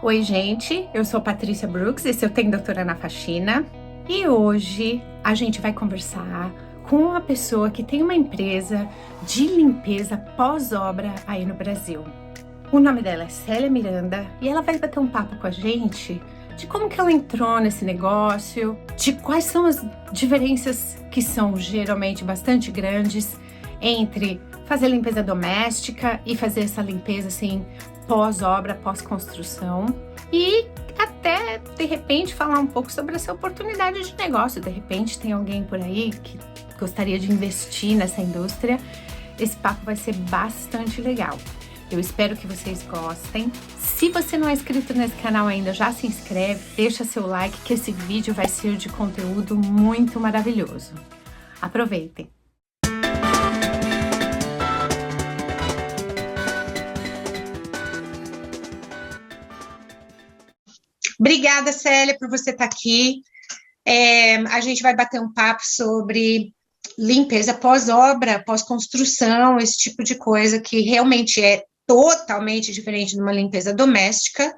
Oi, gente, eu sou Patrícia Brooks, esse é o Tem Doutora na Faxina. E hoje a gente vai conversar com uma pessoa que tem uma empresa de limpeza pós-obra aí no Brasil. O nome dela é Célia Miranda e ela vai bater um papo com a gente de como que ela entrou nesse negócio, de quais são as diferenças que são geralmente bastante grandes entre fazer limpeza doméstica e fazer essa limpeza assim pós-obra, pós-construção, e até, de repente, falar um pouco sobre essa oportunidade de negócio. De repente, tem alguém por aí que gostaria de investir nessa indústria. Esse papo vai ser bastante legal. Eu espero que vocês gostem. Se você não é inscrito nesse canal ainda, já se inscreve, deixa seu like, que esse vídeo vai ser de conteúdo muito maravilhoso. Aproveitem! Obrigada, Célia, por você estar aqui. A gente vai bater um papo sobre limpeza pós-obra, pós-construção, esse tipo de coisa que realmente é totalmente diferente de uma limpeza doméstica.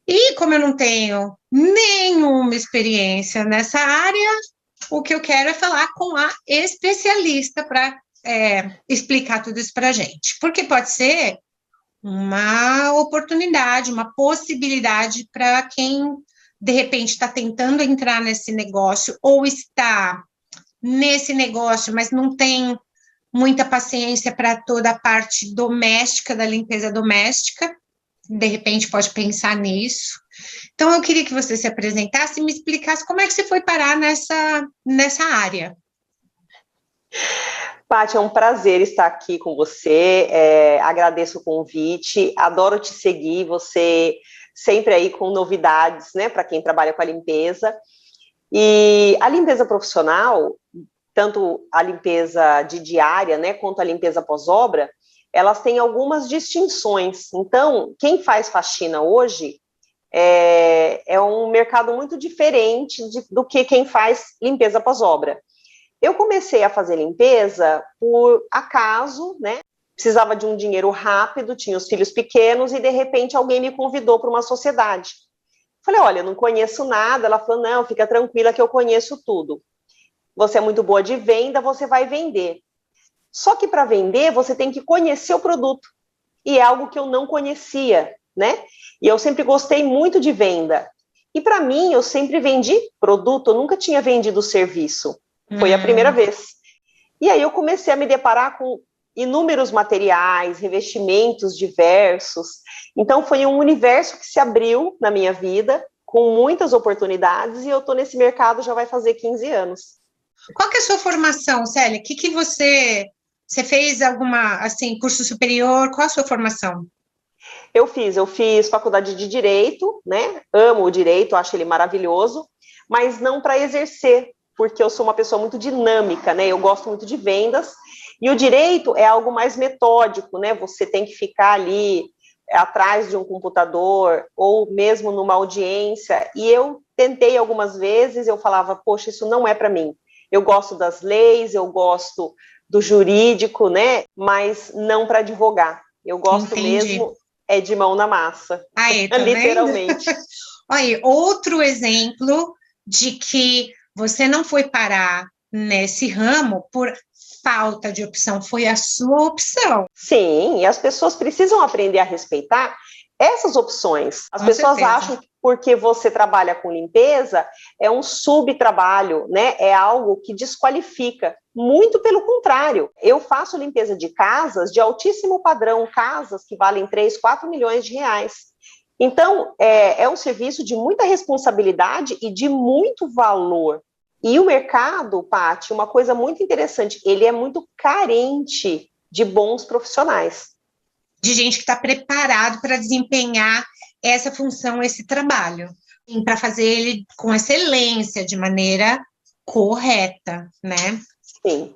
E como eu não tenho nenhuma experiência nessa área, o que eu quero é falar com a especialista para explicar tudo isso para a gente. Porque pode ser uma oportunidade, uma possibilidade para quem, de repente, está tentando entrar nesse negócio ou está nesse negócio, mas não tem muita paciência para toda a parte doméstica, da limpeza doméstica. De repente, pode pensar nisso. Então, eu queria que você se apresentasse e me explicasse como é que você foi parar nessa área. Paty, é um prazer estar aqui com você, agradeço o convite, adoro te seguir, você sempre aí com novidades, né, para quem trabalha com a limpeza. E a limpeza profissional, tanto a limpeza de diária, né, quanto a limpeza pós-obra, elas têm algumas distinções. Então, quem faz faxina hoje é um mercado muito diferente do que quem faz limpeza pós-obra. Eu comecei a fazer limpeza por acaso, né? Precisava de um dinheiro rápido, tinha os filhos pequenos e, de repente, alguém me convidou para uma sociedade. Falei, olha, eu não conheço nada. Ela falou, não, fica tranquila que eu conheço tudo. Você é muito boa de venda, você vai vender. Só que para vender, você tem que conhecer o produto. E é algo que eu não conhecia, né? E eu sempre gostei muito de venda. E para mim, eu sempre vendi produto, eu nunca tinha vendido serviço. Foi a primeira vez. E aí eu comecei a me deparar com inúmeros materiais, revestimentos diversos. Então foi um universo que se abriu na minha vida, com muitas oportunidades, e eu estou nesse mercado já vai fazer 15 anos. Qual que é a sua formação, Célia? O que você fez alguma, assim, curso superior? Qual a sua formação? Eu fiz faculdade de Direito, né? Amo o Direito, acho ele maravilhoso, mas não para exercer, porque eu sou uma pessoa muito dinâmica, né? Eu gosto muito de vendas, e o direito é algo mais metódico, né? Você tem que ficar ali atrás de um computador, ou mesmo numa audiência, e eu tentei algumas vezes, eu falava, poxa, isso não é para mim. Eu gosto das leis, eu gosto do jurídico, né? Mas não para advogar. Eu gosto mesmo de mão na massa. Aí, tá literalmente. Olha, outro exemplo de que você não foi parar nesse ramo por falta de opção, foi a sua opção. Sim, e as pessoas precisam aprender a respeitar essas opções. As pessoas acham que porque você trabalha com limpeza, é um subtrabalho, né? É algo que desqualifica. Muito pelo contrário. Eu faço limpeza de casas de altíssimo padrão, casas que valem 3, 4 milhões de reais. Então, é um serviço de muita responsabilidade e de muito valor. E o mercado, Paty, uma coisa muito interessante, ele é muito carente de bons profissionais. De gente que está preparado para desempenhar essa função, esse trabalho. Para fazer ele com excelência, de maneira correta, né? Sim.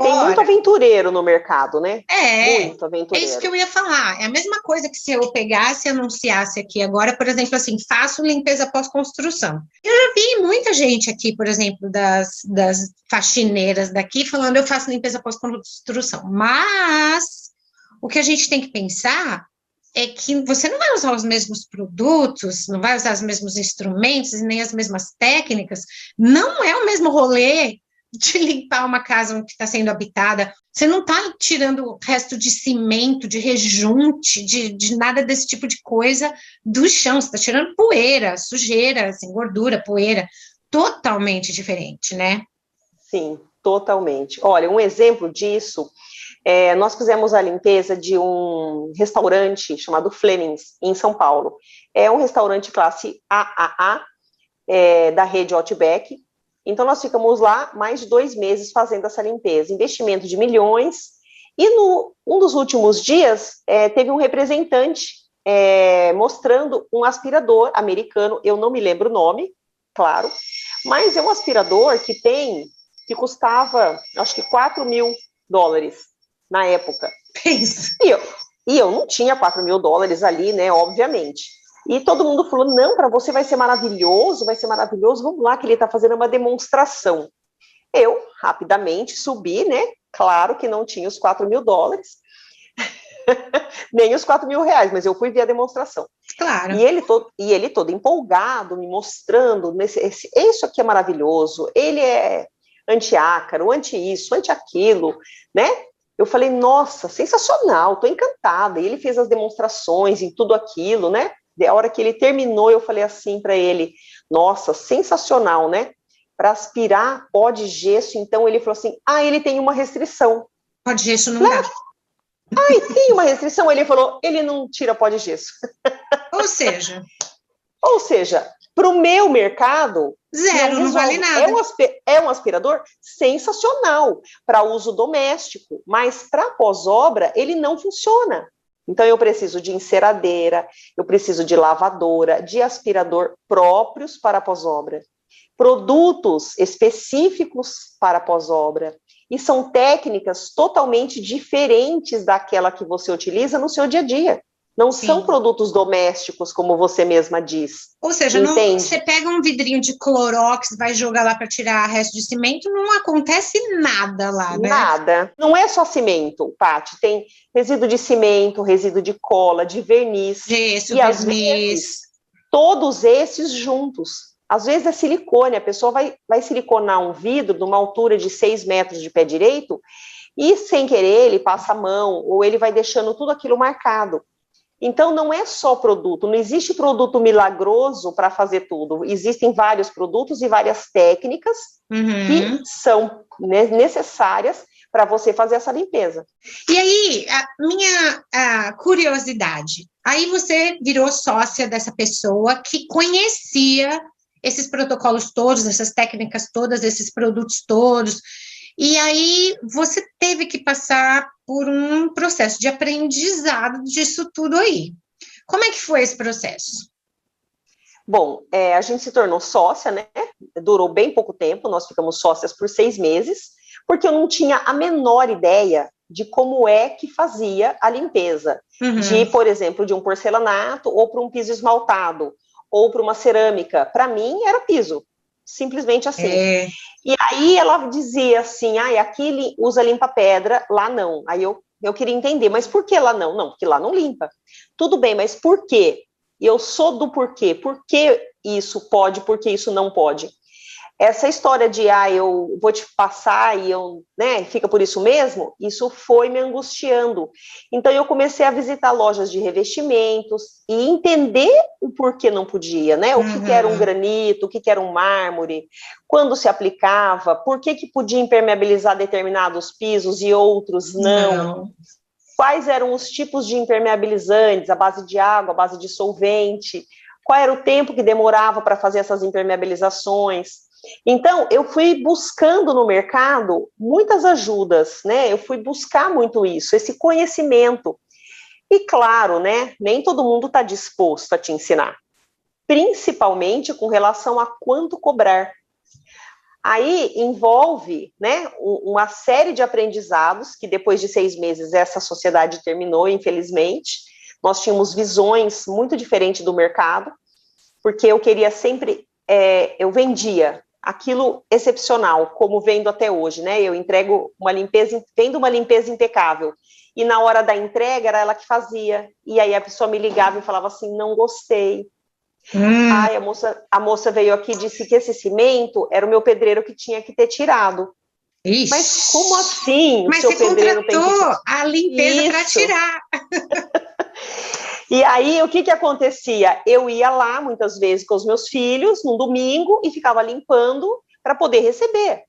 Tem muito aventureiro no mercado, né? Muito aventureiro. É isso que eu ia falar. É a mesma coisa que se eu pegasse e anunciasse aqui agora, por exemplo, assim, faço limpeza pós-construção. Eu já vi muita gente aqui, por exemplo, das faxineiras daqui, falando eu faço limpeza pós-construção. Mas o que a gente tem que pensar é que você não vai usar os mesmos produtos, não vai usar os mesmos instrumentos e nem as mesmas técnicas, não é o mesmo rolê de limpar uma casa que está sendo habitada. Você não está tirando resto de cimento, de rejunte, de nada desse tipo de coisa do chão, você está tirando poeira, sujeira, assim, gordura, poeira, totalmente diferente, né? Sim, totalmente. Olha, um exemplo disso, nós fizemos a limpeza de um restaurante chamado Flemings, em São Paulo. É um restaurante classe AAA, da rede Outback. Então, nós ficamos lá mais de 2 meses fazendo essa limpeza, investimento de milhões, e um dos últimos dias, teve um representante mostrando um aspirador americano, eu não me lembro o nome, claro, mas é um aspirador que custava, acho que $4.000 na época. E eu não tinha $4.000 ali, né, obviamente. E todo mundo falou, não, para você vai ser maravilhoso, vamos lá, que ele está fazendo uma demonstração. Eu, rapidamente, subi, né, claro que não tinha os $4.000, nem os R$4.000, mas eu fui ver a demonstração. Claro. E ele todo empolgado, me mostrando, isso aqui é maravilhoso, ele é anti-ácaro, anti-isso, anti-aquilo, né? Eu falei, nossa, sensacional, tô encantada. E ele fez as demonstrações em tudo aquilo, né? A hora que ele terminou, eu falei assim para ele, nossa, sensacional, né? Para aspirar pó de gesso, então ele falou assim, ele tem uma restrição. Pó de gesso não dá. Tem uma restrição? Ele falou, ele não tira pó de gesso. Ou seja, para o meu mercado, zero, não vale nada. É um aspirador sensacional para uso doméstico, mas para pós-obra ele não funciona. Então eu preciso de enceradeira, eu preciso de lavadora, de aspirador próprios para pós-obra, produtos específicos para pós-obra, e são técnicas totalmente diferentes daquela que você utiliza no seu dia a dia. Não Sim. são produtos domésticos, como você mesma diz. Ou seja, não, você pega um vidrinho de Clorox, vai jogar lá para tirar resto de cimento, não acontece nada lá, né? Nada. Não é só cimento, Paty. Tem resíduo de cimento, resíduo de cola, de verniz. Gesso, e verniz. Às vezes, todos esses juntos. Às vezes é silicone, a pessoa vai siliconar um vidro de uma altura de 6 metros de pé direito e, sem querer, ele passa a mão ou ele vai deixando tudo aquilo marcado. Então, não é só produto, não existe produto milagroso para fazer tudo. Existem vários produtos e várias técnicas que são necessárias para você fazer essa limpeza. E aí, a minha curiosidade, aí você virou sócia dessa pessoa que conhecia esses protocolos todos, essas técnicas todas, esses produtos todos, e aí você teve que passar por um processo de aprendizado disso tudo aí. Como é que foi esse processo? Bom, a gente se tornou sócia, né? Durou bem pouco tempo, nós ficamos sócias por 6 meses, porque eu não tinha a menor ideia de como é que fazia a limpeza. De, por exemplo, de um porcelanato ou para um piso esmaltado, ou para uma cerâmica. Para mim, era piso. Simplesmente assim. E aí ela dizia assim, aqui usa limpa-pedra, lá não. Aí eu queria entender, mas por que lá não? Não, porque lá não limpa. Tudo bem, mas por quê? E eu sou do porquê. Por que isso pode, por que isso não pode? Essa história de, eu vou te passar e fica por isso mesmo, isso foi me angustiando. Então, eu comecei a visitar lojas de revestimentos e entender o porquê não podia, né? O que era um granito, o que era um mármore, quando se aplicava, por que podia impermeabilizar determinados pisos e outros não. Quais eram os tipos de impermeabilizantes, a base de água, a base de solvente, qual era o tempo que demorava para fazer essas impermeabilizações. Então, eu fui buscando no mercado muitas ajudas, né? Eu fui buscar muito isso, esse conhecimento. E claro, né? Nem todo mundo está disposto a te ensinar, principalmente com relação a quanto cobrar. Aí envolve, né, uma série de aprendizados que depois de 6 meses essa sociedade terminou, infelizmente. Nós tínhamos visões muito diferentes do mercado, porque eu queria sempre, eu vendia aquilo excepcional, como vendo até hoje, né? Eu entrego vendo uma limpeza impecável. e na hora da entrega era ela que fazia. E aí a pessoa me ligava e falava assim, não gostei. Ai, a moça veio aqui e disse que esse cimento era o meu pedreiro que tinha que ter tirado. Ixi. Mas como assim? Mas você contratou a limpeza para tirar. E aí, o que acontecia? Eu ia lá, muitas vezes, com os meus filhos, num domingo, e ficava limpando para poder receber.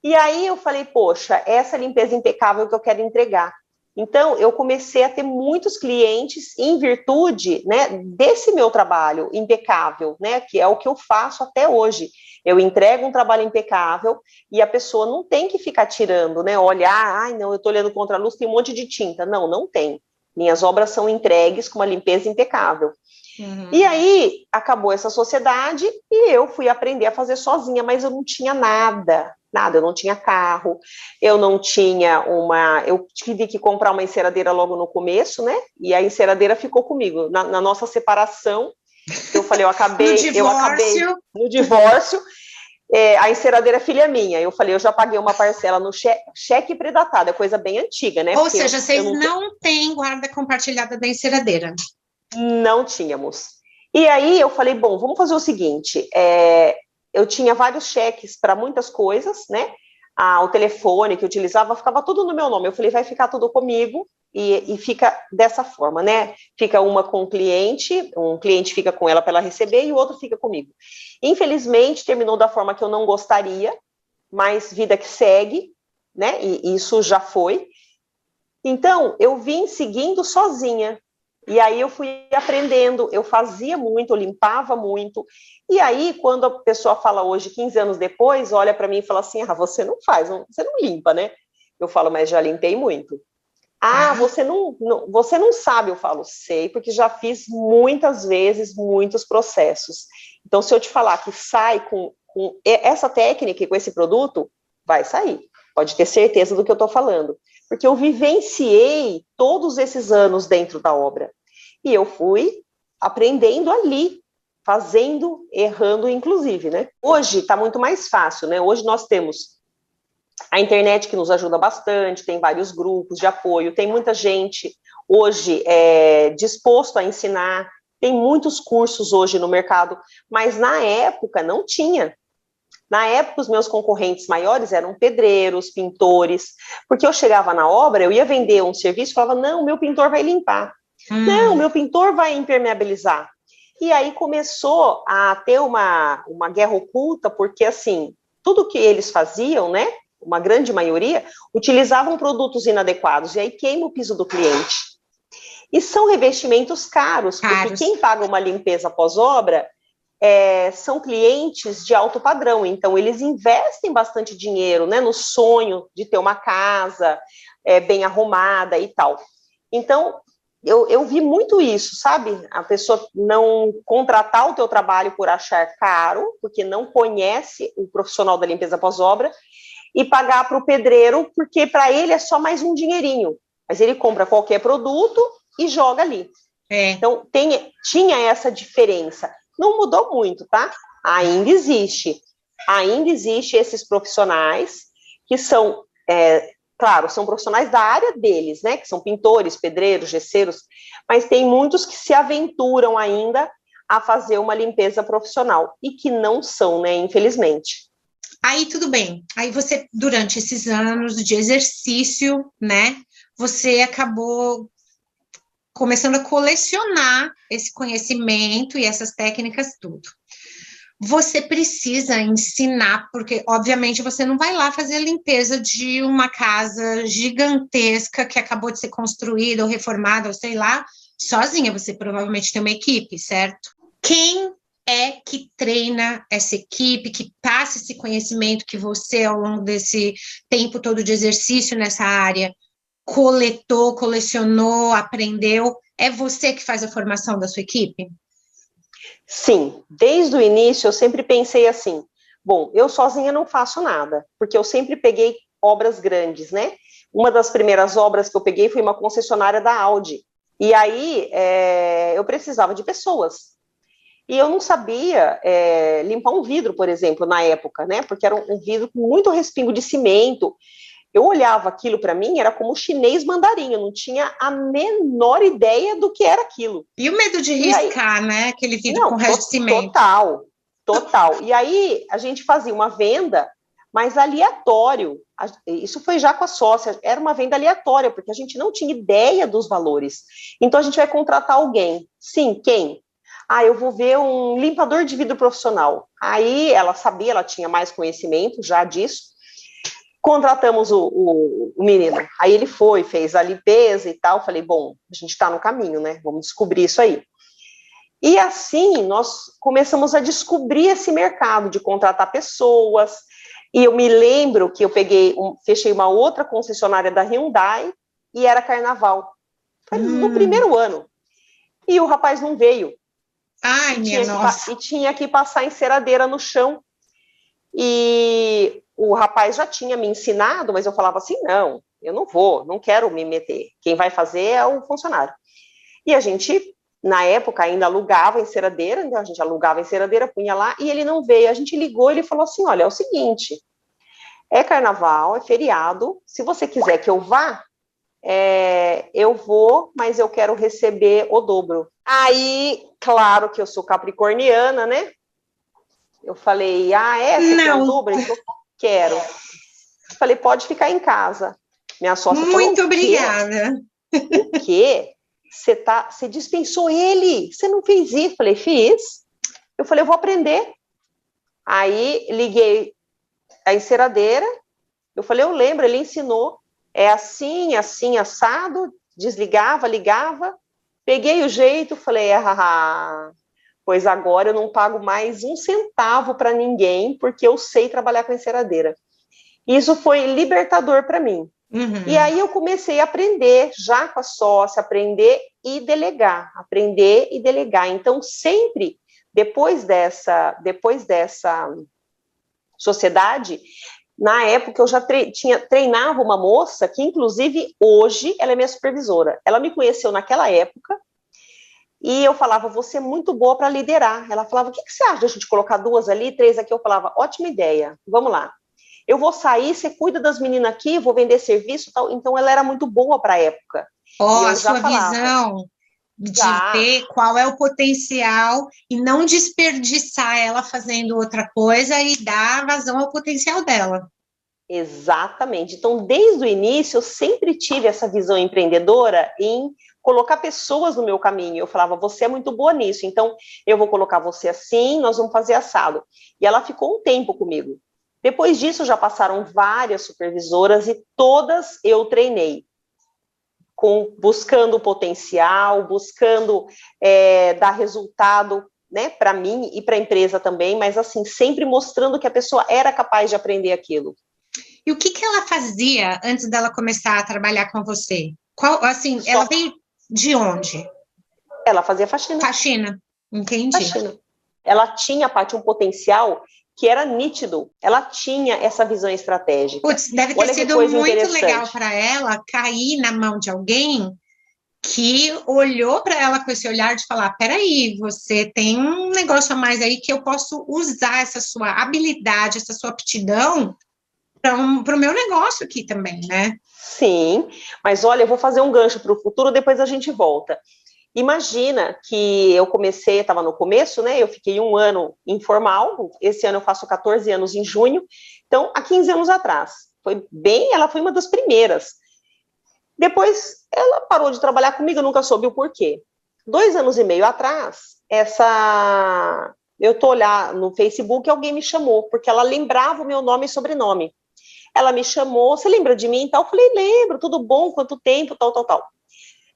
E aí eu falei, poxa, essa limpeza impecável que eu quero entregar. Então, eu comecei a ter muitos clientes em virtude, né, desse meu trabalho impecável, né, que é o que eu faço até hoje. Eu entrego um trabalho impecável e a pessoa não tem que ficar tirando, né, olhar, ai, não, eu estou olhando contra a luz, tem um monte de tinta. Não, não tem. Minhas obras são entregues com uma limpeza impecável. Uhum. E aí, acabou essa sociedade e eu fui aprender a fazer sozinha, mas eu não tinha nada, eu não tinha carro, eu não tinha eu tive que comprar uma enceradeira logo no começo, né, e a enceradeira ficou comigo, na nossa separação, eu falei, eu acabei no divórcio, a enceradeira é filha minha, eu falei, eu já paguei uma parcela no cheque predatado, é coisa bem antiga, né? Ou seja, vocês não têm guarda compartilhada da enceradeira. Não tínhamos. E aí eu falei, bom, vamos fazer o seguinte, eu tinha vários cheques para muitas coisas, né? O telefone que eu utilizava ficava tudo no meu nome. Eu falei, vai ficar tudo comigo e fica dessa forma, né? Fica uma com o cliente, um cliente fica com ela para ela receber e o outro fica comigo. Infelizmente, terminou da forma que eu não gostaria, mas vida que segue, né? E isso já foi. Então, eu vim seguindo sozinha. E aí eu fui aprendendo, eu fazia muito, eu limpava muito. E aí, quando a pessoa fala hoje, 15 anos depois, olha para mim e fala assim, você não faz, você não limpa, né? Eu falo, mas já limpei muito. Você não sabe, eu falo, sei, porque já fiz muitas vezes, muitos processos. Então, se eu te falar que sai com essa técnica e com esse produto, vai sair. Pode ter certeza do que eu estou falando. Porque eu vivenciei todos esses anos dentro da obra. E eu fui aprendendo ali, fazendo, errando, inclusive, né? Hoje está muito mais fácil, né? Hoje nós temos a internet que nos ajuda bastante, tem vários grupos de apoio, tem muita gente hoje disposto a ensinar, tem muitos cursos hoje no mercado, mas na época não tinha. Na época, os meus concorrentes maiores eram pedreiros, pintores, porque eu chegava na obra, eu ia vender um serviço e falava, não, meu pintor vai limpar. Não, meu pintor vai impermeabilizar. E aí começou a ter uma guerra oculta, porque, assim, tudo que eles faziam, né, uma grande maioria, utilizavam produtos inadequados, e aí queima o piso do cliente. E são revestimentos caros, porque quem paga uma limpeza pós-obra são clientes de alto padrão, então eles investem bastante dinheiro, né, no sonho de ter uma casa bem arrumada e tal. Então, eu vi muito isso, sabe? A pessoa não contratar o teu trabalho por achar caro, porque não conhece o profissional da limpeza pós-obra, e pagar para o pedreiro, porque para ele é só mais um dinheirinho, mas ele compra qualquer produto e joga ali. Então, tinha essa diferença. Não mudou muito, tá? Ainda existe esses profissionais que são, claro, são profissionais da área deles, né? Que são pintores, pedreiros, gesseiros, mas tem muitos que se aventuram ainda a fazer uma limpeza profissional e que não são, né? Infelizmente. Aí tudo bem. Aí você, durante esses anos de exercício, né? Você acabou começando a colecionar esse conhecimento e essas técnicas, tudo. Você precisa ensinar, porque, obviamente, você não vai lá fazer a limpeza de uma casa gigantesca que acabou de ser construída ou reformada, ou sei lá, sozinha. Você provavelmente tem uma equipe, certo? Quem é que treina essa equipe, que passa esse conhecimento que você, ao longo desse tempo todo de exercício nessa área, coletou, colecionou, aprendeu? É você que faz a formação da sua equipe? Sim, desde o início eu sempre pensei assim, bom, eu sozinha não faço nada, porque eu sempre peguei obras grandes, né? Uma das primeiras obras que eu peguei foi uma concessionária da Audi, e aí eu precisava de pessoas, e eu não sabia limpar um vidro, por exemplo, na época, né? Porque era um vidro com muito respingo de cimento. Eu olhava aquilo para mim, era como chinês mandarim, eu não tinha a menor ideia do que era aquilo. E o medo de riscar, né? Aquele vidro não, com resto de cimento. Total. E aí a gente fazia uma venda, mas aleatório. Isso foi já com a sócia, era uma venda aleatória, porque a gente não tinha ideia dos valores. Então a gente vai contratar alguém. Sim, quem? Eu vou ver um limpador de vidro profissional. Aí ela sabia, ela tinha mais conhecimento já disso. Contratamos o menino. Aí ele foi, fez a limpeza e tal. Falei, bom, a gente está no caminho, né? Vamos descobrir isso aí. E assim, nós começamos a descobrir esse mercado de contratar pessoas. E eu me lembro que eu fechei uma outra concessionária da Hyundai e era carnaval. Foi no primeiro ano. E o rapaz não veio. Ai, minha nossa. E tinha que passar enceradeira no chão. E o rapaz já tinha me ensinado, mas eu falava assim, não, eu não vou, não quero me meter. Quem vai fazer é o funcionário. E a gente, na época, ainda alugava enceradeira, então a gente alugava enceradeira, punha lá, e ele não veio. A gente ligou, ele falou assim, olha, é o seguinte, é carnaval, é feriado, se você quiser que eu vá, eu vou, mas eu quero receber o dobro. Aí, claro que eu sou capricorniana, né? Eu falei, você quer o dobro? Ele falou, quero. Eu falei, pode ficar em casa. Minha sócia falou, muito obrigada. O quê? Você dispensou ele? Você não fez isso? Eu falei, fiz. Eu falei, eu vou aprender. Aí, liguei a enceradeira. Eu falei, eu lembro, ele ensinou. É assim, assim, assado. Desligava, ligava. Peguei o jeito, falei, pois agora eu não pago mais um centavo para ninguém, porque eu sei trabalhar com enceradeira. Isso foi libertador para mim. Uhum. E aí eu comecei a aprender, já com a sócia, aprender e delegar. Então, sempre, depois dessa sociedade, na época eu já treinava uma moça, que inclusive hoje ela é minha supervisora. Ela me conheceu naquela época, e eu falava, você é muito boa para liderar. Ela falava, o que você acha de a gente colocar 2 ali, 3 aqui? Eu falava, ótima ideia, vamos lá. Eu vou sair, você cuida das meninas aqui, vou vender serviço e tal. Então, ela era muito boa para a época. A sua visão de ver qual é o potencial e não desperdiçar ela fazendo outra coisa e dar vazão ao potencial dela. Exatamente. Então, desde o início, eu sempre tive essa visão empreendedora em colocar pessoas no meu caminho. Eu falava, você é muito boa nisso, então eu vou colocar você assim, nós vamos fazer assado. E ela ficou um tempo comigo. Depois disso, já passaram várias supervisoras e todas eu treinei, buscando potencial, buscando dar resultado, né, para mim e para a empresa também, mas assim, sempre mostrando que a pessoa era capaz de aprender aquilo. E o que ela fazia antes dela começar a trabalhar com você? Ela veio de onde? Ela fazia faxina. Faxina, entendi. Faxina. Ela tinha, Paty, um potencial que era nítido. Ela tinha essa visão estratégica. Putz, deve ter sido muito legal para ela cair na mão de alguém que olhou para ela com esse olhar de falar, peraí, você tem um negócio a mais aí que eu posso usar essa sua habilidade, essa sua aptidão para o meu negócio aqui também, né? Sim, mas olha, eu vou fazer um gancho para o futuro, depois a gente volta. Imagina que eu estava no começo, né? Eu fiquei 1 ano informal, esse ano eu faço 14 anos em junho, então há 15 anos atrás. Ela foi uma das primeiras. Depois ela parou de trabalhar comigo, eu nunca soube o porquê. 2 anos e meio atrás, eu tô lá no Facebook, alguém me chamou, porque ela lembrava o meu nome e sobrenome. Ela me chamou, você lembra de mim e tal? Eu falei, lembro, tudo bom, quanto tempo, tal.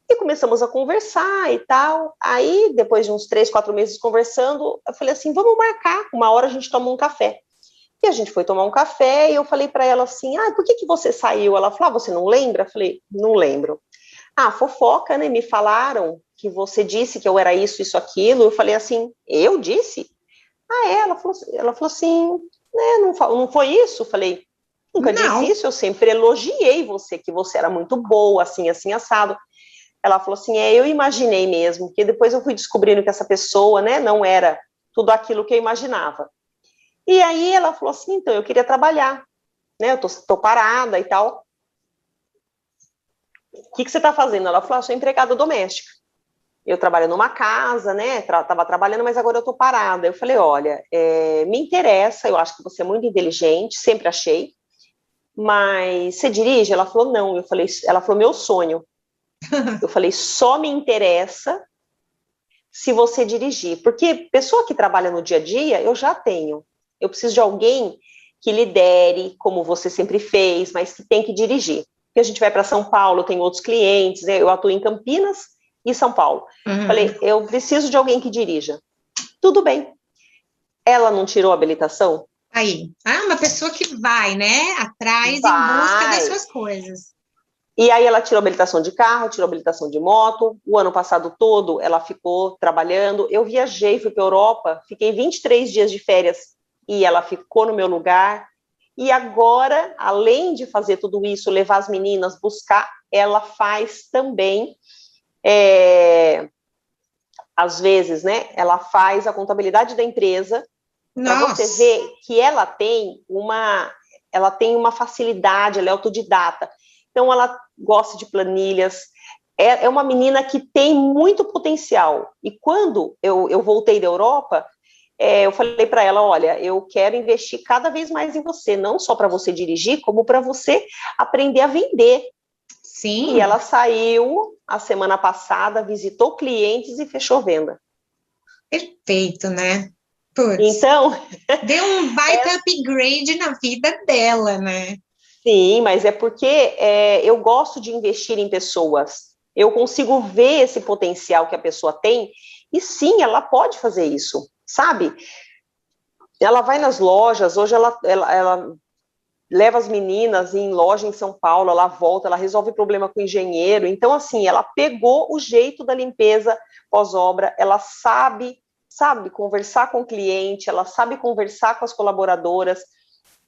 E começamos a conversar e tal. Aí, depois de uns 3, 4 meses conversando, eu falei assim, vamos marcar, uma hora a gente toma um café. E a gente foi tomar um café e eu falei para ela assim, por que você saiu? Ela falou, você não lembra? Eu falei, não lembro. Fofoca, né? Me falaram que você disse que eu era isso, aquilo. Eu falei assim, eu disse? Ela falou assim, não foi isso? Eu falei, nunca disse isso, eu sempre elogiei você, que você era muito boa, assim, assado. Ela falou assim, eu imaginei mesmo, porque depois eu fui descobrindo que essa pessoa, né, não era tudo aquilo que eu imaginava. E aí ela falou assim, então, eu queria trabalhar, né, eu tô parada e tal. o que você está fazendo? Ela falou, sou empregada doméstica. Eu trabalho numa casa, né? Estava trabalhando, mas agora eu estou parada. Eu falei, olha, me interessa, eu acho que você é muito inteligente, sempre achei, mas você dirige? Ela falou, não. Ela falou, meu sonho. Eu falei, só me interessa se você dirigir, porque pessoa que trabalha no dia a dia, eu já tenho. Eu preciso de alguém que lidere, como você sempre fez, mas que tem que dirigir. Porque a gente vai para São Paulo, tem outros clientes, né? Eu atuo em Campinas e São Paulo. Falei, eu preciso de alguém que dirija. Tudo bem. Ela não tirou a habilitação? Aí, uma pessoa que vai, né, atrás em busca das suas coisas. E aí ela tirou habilitação de carro, tirou habilitação de moto. O ano passado todo ela ficou trabalhando. Eu viajei, fui para a Europa, fiquei 23 dias de férias e ela ficou no meu lugar. E agora, além de fazer tudo isso, levar as meninas, buscar, ela faz também, às vezes, né? Ela faz a contabilidade da empresa, para você ver que ela tem uma facilidade, ela é autodidata. Então, ela gosta de planilhas, é uma menina que tem muito potencial. E quando eu voltei da Europa, eu falei para ela, olha, eu quero investir cada vez mais em você, não só para você dirigir, como para você aprender a vender. Sim. E ela saiu a semana passada, visitou clientes e fechou venda. Perfeito, né? Puts, então, deu um baita upgrade na vida dela, né? Sim, mas é porque eu gosto de investir em pessoas. Eu consigo ver esse potencial que a pessoa tem e sim, ela pode fazer isso, sabe? Ela vai nas lojas, hoje ela leva as meninas em loja em São Paulo, ela volta, ela resolve problema com o engenheiro. Então, assim, ela pegou o jeito da limpeza pós-obra, ela sabe conversar com o cliente, ela sabe conversar com as colaboradoras.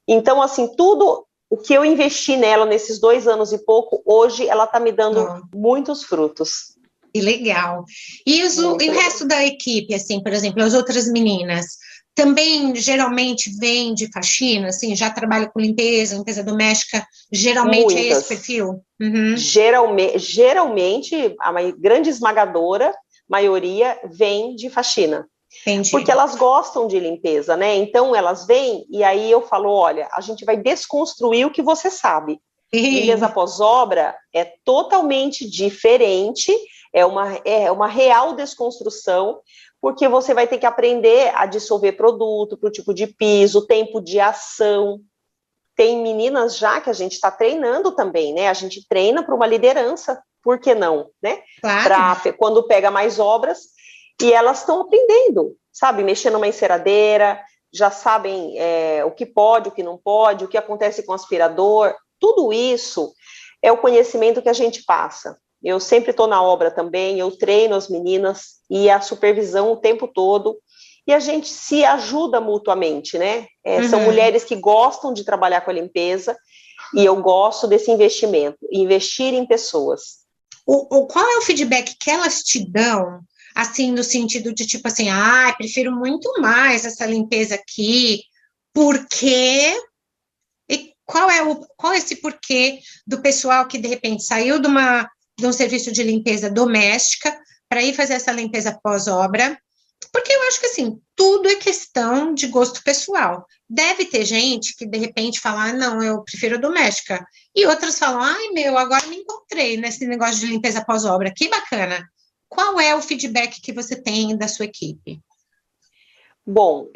Então, assim, tudo o que eu investi nela nesses 2 anos e pouco, hoje ela está me dando muitos frutos. Que legal. E o resto da equipe, assim, por exemplo, as outras meninas, também geralmente vêm de faxina, assim, já trabalha com limpeza doméstica, geralmente é esse perfil? Geralmente, a grande esmagadora maioria vem de faxina. Entendi. Porque elas gostam de limpeza, né? Então elas vêm e aí eu falo, olha, a gente vai desconstruir o que você sabe. Limpeza pós-obra é totalmente diferente, é uma real desconstrução, porque você vai ter que aprender a dissolver produto para o tipo de piso, tempo de ação. Tem meninas já que a gente está treinando também, né? A gente treina para uma liderança, por que não, né? Claro. Quando pega mais obras, e elas estão aprendendo, sabe? Mexer numa enceradeira, já sabem o que pode, o que não pode, o que acontece com o aspirador. Tudo isso é o conhecimento que a gente passa. Eu sempre estou na obra também, eu treino as meninas e a supervisão o tempo todo. E a gente se ajuda mutuamente, né? São mulheres que gostam de trabalhar com a limpeza e eu gosto desse investimento, investir em pessoas. Qual é o feedback que elas te dão, assim, no sentido de, tipo assim, prefiro muito mais essa limpeza aqui, porque... E qual é esse porquê do pessoal que, de repente, saiu de um serviço de limpeza doméstica para ir fazer essa limpeza pós-obra? Porque eu acho que, assim, tudo é questão de gosto pessoal. Deve ter gente que, de repente, fala, não, eu prefiro doméstica. E outras falam, agora me encontrei nesse negócio de limpeza pós-obra, que bacana. Qual é o feedback que você tem da sua equipe? Bom,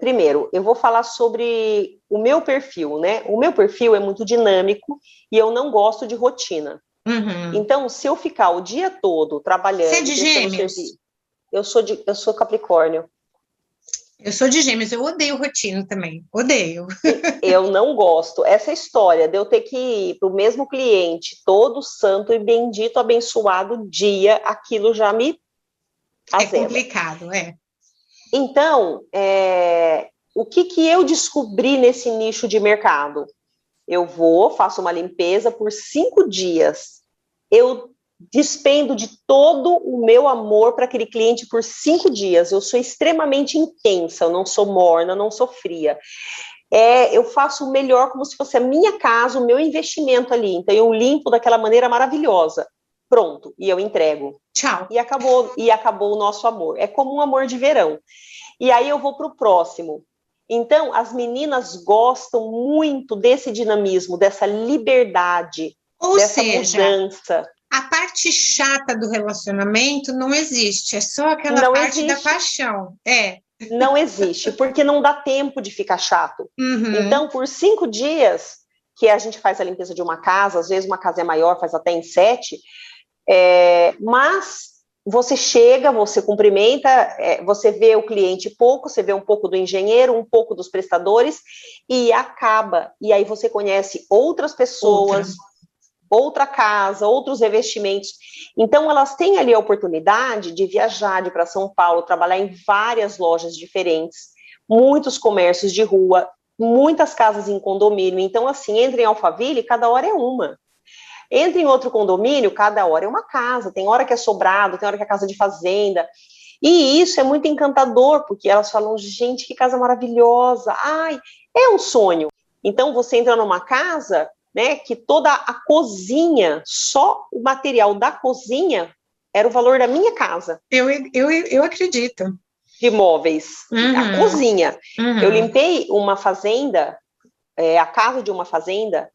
primeiro, eu vou falar sobre o meu perfil, né? O meu perfil é muito dinâmico e eu não gosto de rotina. Então, se eu ficar o dia todo trabalhando... Você é de Gêmeos? Eu sou Capricórnio. Eu sou de Gêmeos, eu odeio rotina também, odeio. Eu não gosto. Essa história de eu ter que ir para o mesmo cliente todo santo e bendito, abençoado dia, aquilo já me azeda. É complicado, Então, o que eu descobri nesse nicho de mercado? Eu faço uma limpeza por 5 dias. Eu despendo de todo o meu amor para aquele cliente por 5 dias. Eu sou extremamente intensa, eu não sou morna, não sou fria. eu faço o melhor como se fosse a minha casa, o meu investimento ali. Então, eu limpo daquela maneira maravilhosa. Pronto, e eu entrego. Tchau. E acabou o nosso amor. É como um amor de verão. E aí eu vou para o próximo. Então, as meninas gostam muito desse dinamismo, dessa liberdade, dessa mudança. A parte chata do relacionamento não existe, é só aquela não parte existe. da paixão. Não existe, porque não dá tempo de ficar chato. Então, por 5 dias que a gente faz a limpeza de uma casa, às vezes uma casa é maior, faz até em 7, mas você chega, você cumprimenta, você vê o cliente pouco, você vê um pouco do engenheiro, um pouco dos prestadores, e acaba. E aí você conhece outras pessoas, outra casa, outros revestimentos. Então, elas têm ali a oportunidade de viajar, de ir para São Paulo, trabalhar em várias lojas diferentes, muitos comércios de rua, muitas casas em condomínio. Então, assim, entra em Alphaville, cada hora é uma. Entra em outro condomínio, cada hora é uma casa. Tem hora que é sobrado, tem hora que é casa de fazenda. E isso é muito encantador, porque elas falam, gente, que casa maravilhosa. Ai, é um sonho. Então, você entra numa casa, né, que toda a cozinha, só o material da cozinha era o valor da minha casa. Eu acredito. De móveis. A cozinha. Eu limpei uma fazenda, a casa de uma fazenda.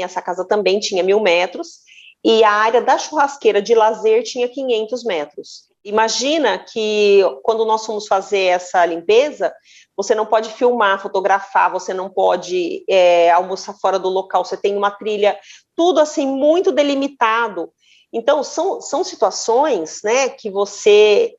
Essa casa também tinha 1.000 metros, e a área da churrasqueira de lazer tinha 500 metros. Imagina que quando nós fomos fazer essa limpeza, você não pode filmar, fotografar, você não pode almoçar fora do local, você tem uma trilha, tudo assim muito delimitado. Então, são situações, né, que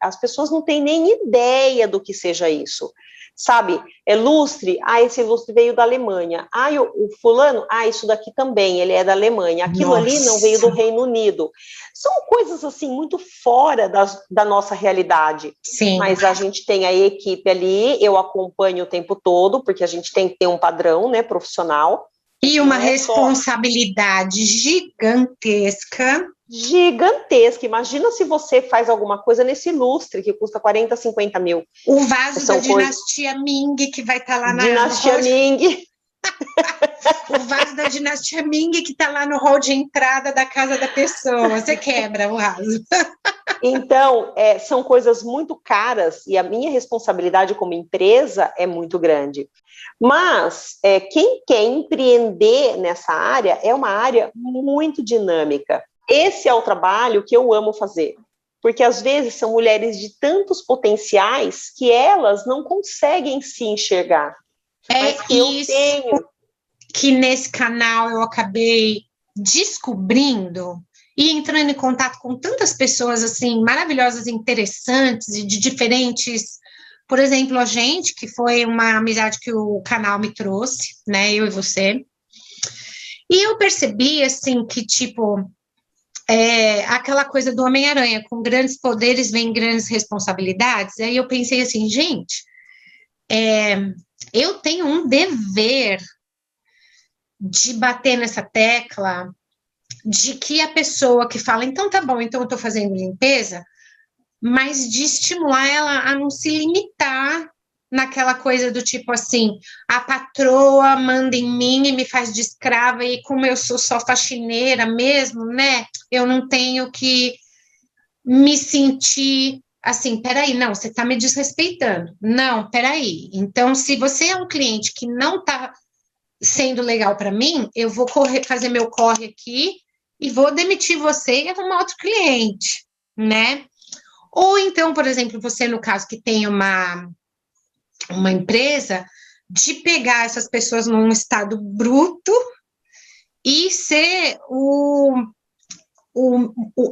as pessoas não têm nem ideia do que seja isso. Sabe, lustre, esse lustre veio da Alemanha, o fulano, isso daqui também, ele é da Alemanha, aquilo ali não veio do Reino Unido. São coisas, assim, muito fora da nossa realidade. Sim. Mas a gente tem a equipe ali, eu acompanho o tempo todo, porque a gente tem que ter um padrão, né, profissional. E uma responsabilidade gigantesca. Imagina se você faz alguma coisa nesse lustre que custa 40, 50 mil. O vaso da dinastia Ming, que vai estar lá na... Dinastia Ming. O vaso da dinastia Ming, que está lá no hall de entrada da casa da pessoa. Você quebra o vaso. Então, são coisas muito caras e a minha responsabilidade como empresa é muito grande. Mas quem quer empreender nessa área é uma área muito dinâmica. Esse é o trabalho que eu amo fazer, porque às vezes são mulheres de tantos potenciais que elas não conseguem se enxergar. Mas que eu tenho. Que nesse canal eu acabei descobrindo e entrando em contato com tantas pessoas assim maravilhosas, interessantes e de diferentes. Por exemplo, a gente, que foi uma amizade que o canal me trouxe, né, eu e você. E eu percebi, assim, que, tipo, aquela coisa do Homem-Aranha, com grandes poderes vem grandes responsabilidades. Aí eu pensei assim, gente, eu tenho um dever de bater nessa tecla de que a pessoa que fala, então tá bom, então eu tô fazendo limpeza, mas de estimular ela a não se limitar naquela coisa do tipo assim, a patroa manda em mim e me faz de escrava, e como eu sou só faxineira mesmo, né, eu não tenho que me sentir assim, peraí, não, você tá me desrespeitando. Não, peraí. Então, se você é um cliente que não tá sendo legal para mim, eu vou fazer meu corre aqui e vou demitir você e arrumar outro cliente, né? Ou então, por exemplo, você, no caso que tem uma empresa, de pegar essas pessoas num estado bruto e ser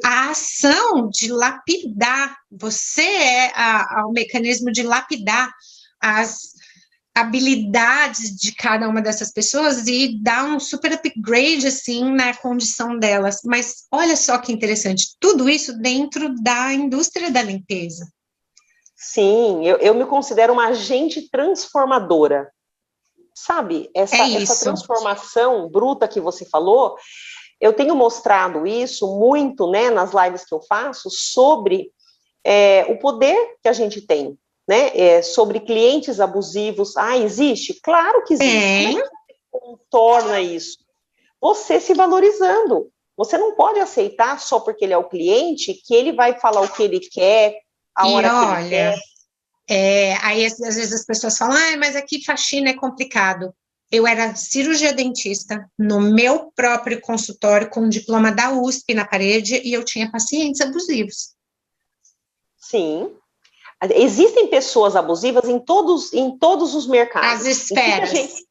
a ação de lapidar, você o mecanismo de lapidar as habilidades de cada uma dessas pessoas e dar um super upgrade, assim, na condição delas. Mas olha só que interessante, tudo isso dentro da indústria da limpeza. Sim, eu me considero uma agente transformadora. Sabe, essa transformação bruta que você falou, eu tenho mostrado isso muito, né, nas lives que eu faço, sobre o poder que a gente tem. né? Sobre clientes abusivos. Ah, existe? Claro que existe. Como é que você contorna isso? Você se valorizando. Você não pode aceitar só porque ele é o cliente que ele vai falar o que ele quer, a hora que ele quer. Aí às vezes as pessoas falam, mas aqui faxina é complicado. Eu era cirurgia dentista no meu próprio consultório com o diploma da USP na parede e eu tinha pacientes abusivos. Sim. Existem pessoas abusivas em todos os mercados. As esferas.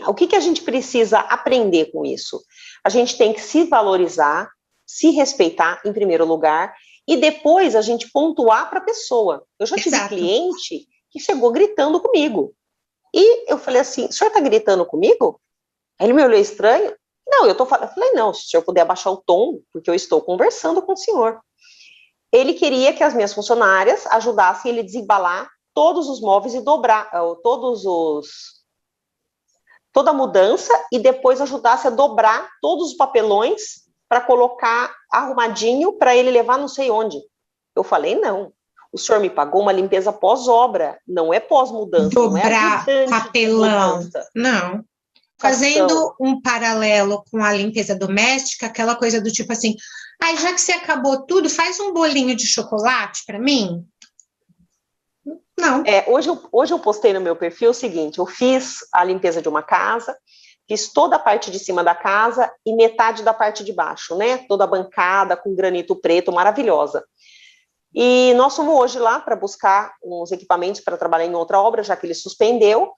O que a gente precisa aprender com isso? A gente tem que se valorizar, se respeitar em primeiro lugar, e depois a gente pontuar para a pessoa. Eu já tive cliente que chegou gritando comigo. E eu falei assim, o senhor está gritando comigo? Aí ele me olhou estranho. Não, eu falei, não, se o senhor puder baixar o tom, porque eu estou conversando com o senhor. Ele queria que as minhas funcionárias ajudassem ele a desembalar todos os móveis e dobrar toda a mudança e depois ajudasse a dobrar todos os papelões para colocar arrumadinho para ele levar não sei onde. Eu falei, não, o senhor me pagou uma limpeza pós-obra, não é pós-mudança. Dobrar não é papelão, não. Fazendo um paralelo com a limpeza doméstica, aquela coisa do tipo assim, já que você acabou tudo, faz um bolinho de chocolate para mim? Não. Hoje eu postei no meu perfil o seguinte, eu fiz a limpeza de uma casa, fiz toda a parte de cima da casa e metade da parte de baixo, né? Toda a bancada com granito preto, maravilhosa. E nós fomos hoje lá para buscar uns equipamentos para trabalhar em outra obra, já que ele suspendeu.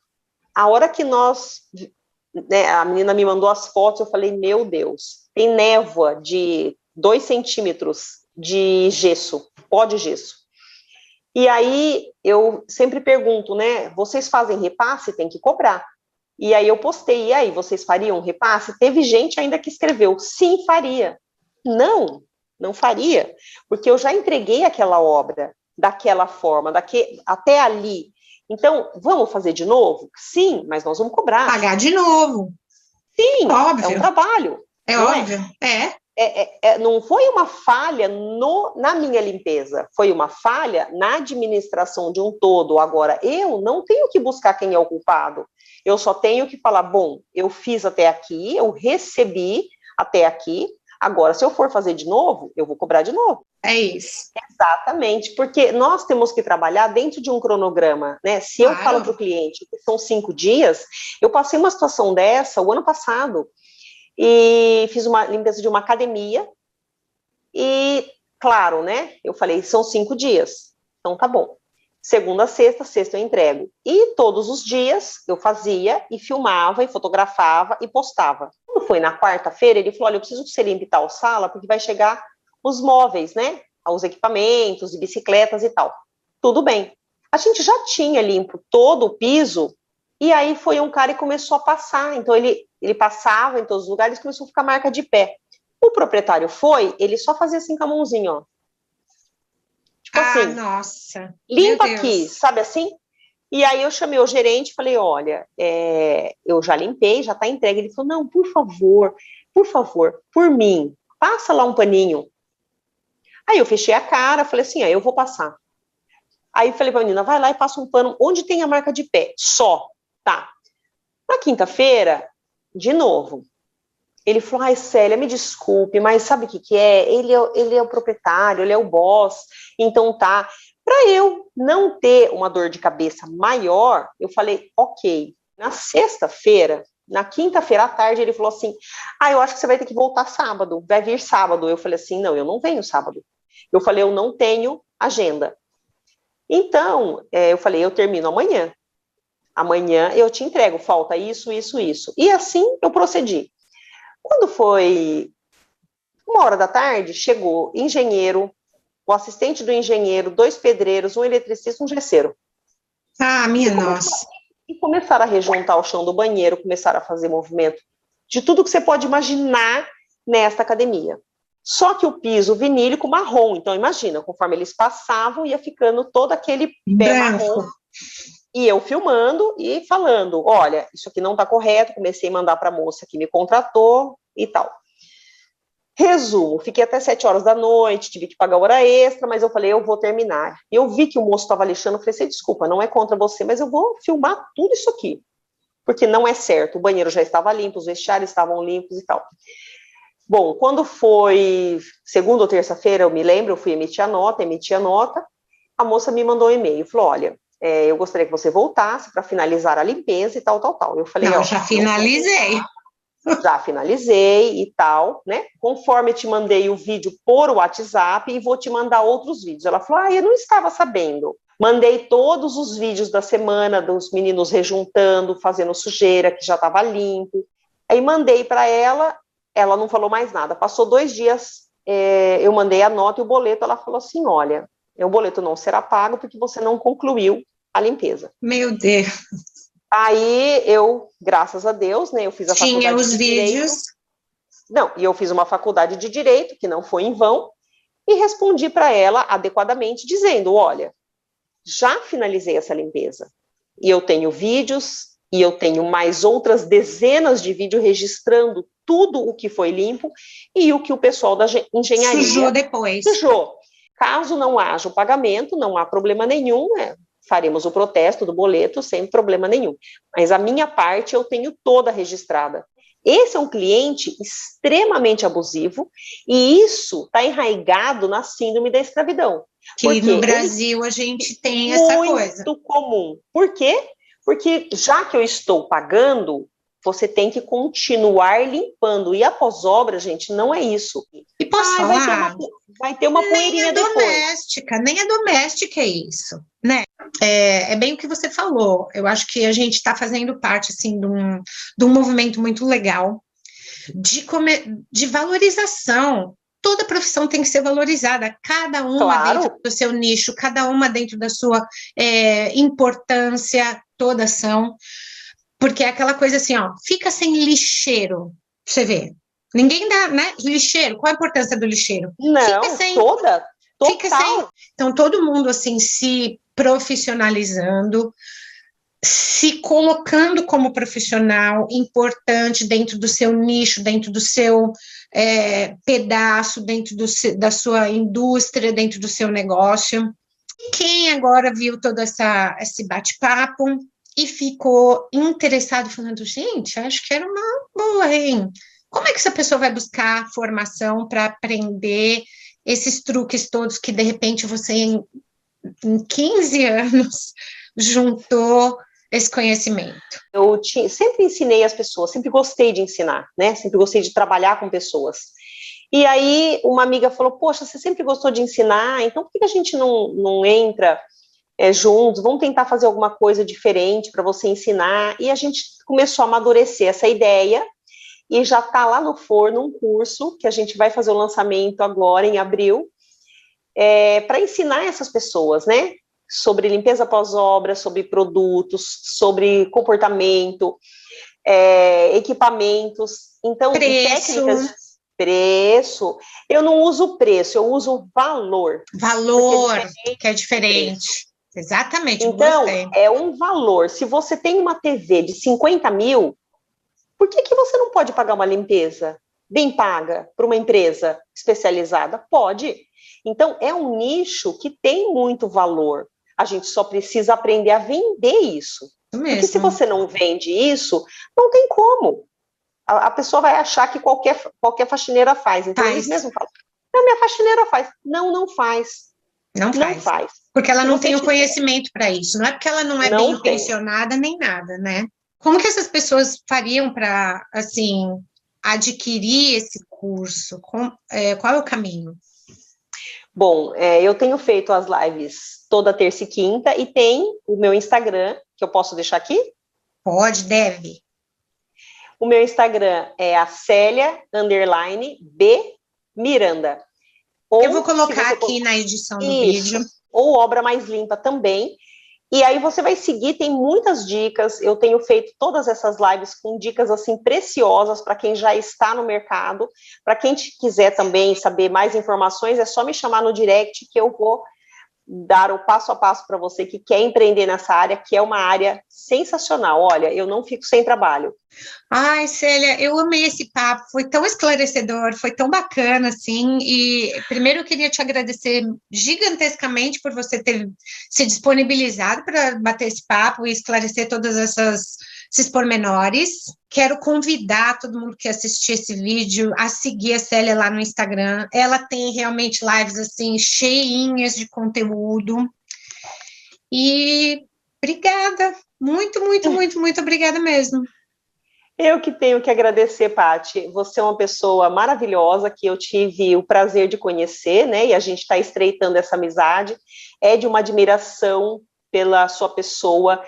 A hora que a menina me mandou as fotos, eu falei, meu Deus, tem névoa de 2 centímetros de gesso, pó de gesso. E aí, eu sempre pergunto, né, vocês fazem repasse? Tem que cobrar. E aí eu postei, e aí, vocês fariam repasse? Teve gente ainda que escreveu, sim, faria. Não faria, porque eu já entreguei aquela obra daquela forma, até ali. Então, vamos fazer de novo? Sim, mas nós vamos cobrar. Pagar de novo. Sim, óbvio. É um trabalho. É óbvio, não foi uma falha na minha limpeza, foi uma falha na administração de um todo. Agora, eu não tenho que buscar quem é o culpado, eu só tenho que falar, bom, eu fiz até aqui, eu recebi até aqui, agora, se eu for fazer de novo, eu vou cobrar de novo. É isso. Exatamente, porque nós temos que trabalhar dentro de um cronograma, né? Se eu falo para o cliente que são 5 dias, eu passei uma situação dessa o ano passado, e fiz uma limpeza de uma academia, e, claro, né, eu falei, são 5 dias, então tá bom. Segunda a sexta eu entrego. E todos os dias eu fazia, e filmava, e fotografava, e postava. Quando foi na quarta-feira, ele falou, olha, eu preciso que você limpe tal sala, porque vai chegar os móveis, né, os equipamentos, e bicicletas e tal. Tudo bem. A gente já tinha limpo todo o piso, e aí foi um cara e começou a passar, então ele passava em todos os lugares, começou a ficar marca de pé. O proprietário ele só fazia assim com a mãozinha, ó. Tipo assim, nossa. Limpa aqui, sabe assim? E aí eu chamei o gerente e falei, olha, eu já limpei, já tá entregue. Ele falou, não, por favor, por mim, passa lá um paninho. Aí eu fechei a cara, falei assim, eu vou passar. Aí falei pra menina, vai lá e passa um pano onde tem a marca de pé, só, tá? Na quinta-feira, de novo, ele falou, Célia, me desculpe, mas sabe o que é? Ele é o proprietário, ele é o boss, então tá. Para eu não ter uma dor de cabeça maior, eu falei, ok. Na sexta-feira, na quinta-feira à tarde, ele falou assim, eu acho que você vai ter que voltar sábado, vai vir sábado. Eu falei assim, não, eu não venho sábado. Eu falei, eu não tenho agenda. Então, eu falei, eu termino amanhã. Amanhã eu te entrego, falta isso, isso, isso. E assim eu procedi. Quando foi 13h, chegou engenheiro, o assistente do engenheiro, 2 pedreiros, um eletricista, um gesseiro. Minha nossa. E começaram a rejuntar o chão do banheiro, começaram a fazer movimento de tudo que você pode imaginar nesta academia. Só que o piso vinílico marrom, então imagina, conforme eles passavam, ia ficando todo aquele pé marrom. E eu filmando e falando, olha, isso aqui não está correto, comecei a mandar para a moça que me contratou e tal. Resumo, fiquei até 7 horas da noite, tive que pagar hora extra, mas eu falei, eu vou terminar. Eu vi que o moço estava lixando, eu falei assim, desculpa, não é contra você, mas eu vou filmar tudo isso aqui, porque não é certo, o banheiro já estava limpo, os vestiários estavam limpos e tal. Bom, quando foi segunda ou terça-feira, eu me lembro, eu fui emiti a nota, a moça me mandou um e-mail, falou, olha, eu gostaria que você voltasse para finalizar a limpeza e tal. Eu falei, Não, já finalizei. Já finalizei e tal, né? Conforme eu te mandei o vídeo por WhatsApp e vou te mandar outros vídeos. Ela falou, eu não estava sabendo. Mandei todos os vídeos da semana dos meninos rejuntando, fazendo sujeira, que já estava limpo. Aí mandei para ela não falou mais nada. Passou 2 dias, eu mandei a nota e o boleto, ela falou assim, olha, o boleto não será pago porque você não concluiu a limpeza. Meu Deus. Aí eu, graças a Deus, né, eu fiz a faculdade Tinha os de vídeos. Direito. Não, e eu fiz uma faculdade de Direito, que não foi em vão, e respondi para ela adequadamente, dizendo, olha, já finalizei essa limpeza, e eu tenho vídeos, e eu tenho mais outras dezenas de vídeos registrando tudo o que foi limpo, e o que o pessoal da engenharia sujou depois. Sujou. Caso não haja o pagamento, não há problema nenhum, faremos o protesto do boleto sem problema nenhum. Mas a minha parte eu tenho toda registrada. Esse é um cliente extremamente abusivo e isso está enraizado na síndrome da escravidão. Que no Brasil a gente tem essa coisa. Muito comum. Por quê? Porque já que eu estou pagando, você tem que continuar limpando. E a pós-obra, gente, não é isso. E posso falar? Vai ter uma poeirinha depois. Nem é doméstica é isso, né? É bem o que você falou. Eu acho que a gente está fazendo parte, assim, de um movimento muito legal de valorização. Toda profissão tem que ser valorizada, cada uma dentro do seu nicho, cada uma dentro da sua importância, todas são. Porque é aquela coisa assim, fica sem lixeiro, você vê. Ninguém dá, né? Lixeiro, qual a importância do lixeiro? Não, total. Fica sem. Então, todo mundo, assim, se profissionalizando, se colocando como profissional importante dentro do seu nicho, dentro do seu pedaço, dentro da sua indústria, dentro do seu negócio. E quem agora viu todo esse bate-papo e ficou interessado, falando, gente, acho que era uma boa, hein? Como é que essa pessoa vai buscar formação para aprender esses truques todos que, de repente, você, em 15 anos, juntou esse conhecimento? Eu sempre ensinei as pessoas, sempre gostei de ensinar, né? Sempre gostei de trabalhar com pessoas. E aí, uma amiga falou, poxa, você sempre gostou de ensinar, então por que a gente não entra juntos, vamos tentar fazer alguma coisa diferente para você ensinar? E a gente começou a amadurecer essa ideia, e já está lá no forno um curso que a gente vai fazer o lançamento agora em abril, para ensinar essas pessoas, né, sobre limpeza pós-obra, sobre produtos, sobre comportamento, equipamentos, então técnicas, preço, eu não uso preço, eu uso valor. Que é diferente. Exatamente. Então, é um valor. Se você tem uma TV de 50 mil, por que você não pode pagar uma limpeza bem paga para uma empresa especializada? Pode. Então, é um nicho que tem muito valor. A gente só precisa aprender a vender isso. Porque se você não vende isso, não tem como. A pessoa vai achar que qualquer faxineira faz. Então, eles mesmos falam, minha faxineira faz. Não faz. Não faz. Porque ela não tem o conhecimento para isso. Não é porque ela não é bem intencionada nem nada, né? Como que essas pessoas fariam para, assim, adquirir esse curso? Qual é o caminho? Bom, eu tenho feito as lives toda terça e quinta e tem o meu Instagram, que eu posso deixar aqui? Pode, deve. O meu Instagram é a Célia_B Miranda. Eu vou colocar aqui na edição do vídeo. Ou Obra Mais Limpa também. E aí você vai seguir, tem muitas dicas, eu tenho feito todas essas lives com dicas assim preciosas para quem já está no mercado. Para quem quiser também saber mais informações, é só me chamar no direct que eu vou dar o passo a passo para você que quer empreender nessa área, que é uma área sensacional. Olha, eu não fico sem trabalho. Ai, Célia, eu amei esse papo, foi tão esclarecedor, foi tão bacana, assim, e primeiro eu queria te agradecer gigantescamente por você ter se disponibilizado para bater esse papo e esclarecer todas esses pormenores. Quero convidar todo mundo que assistir esse vídeo a seguir a Célia lá no Instagram, ela tem realmente lives, assim, cheinhas de conteúdo, e obrigada, muito, muito, muito, muito obrigada mesmo. Eu que tenho que agradecer, Paty. Você é uma pessoa maravilhosa que eu tive o prazer de conhecer, né? E a gente está estreitando essa amizade. É de uma admiração pela sua pessoa,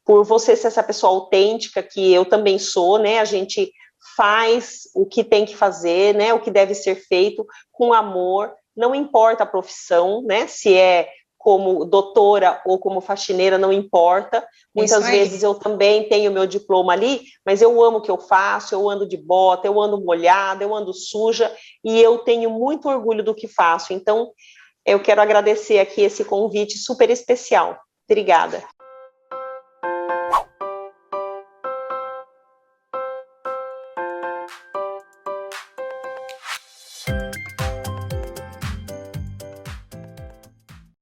por você ser essa pessoa autêntica que eu também sou, né? A gente faz o que tem que fazer, né? O que deve ser feito com amor. Não importa a profissão, né? Se é como doutora ou como faxineira, não importa. Muitas vezes eu também tenho meu diploma ali, mas eu amo o que eu faço, eu ando de bota, eu ando molhada, eu ando suja, e eu tenho muito orgulho do que faço. Então, eu quero agradecer aqui esse convite super especial. Obrigada.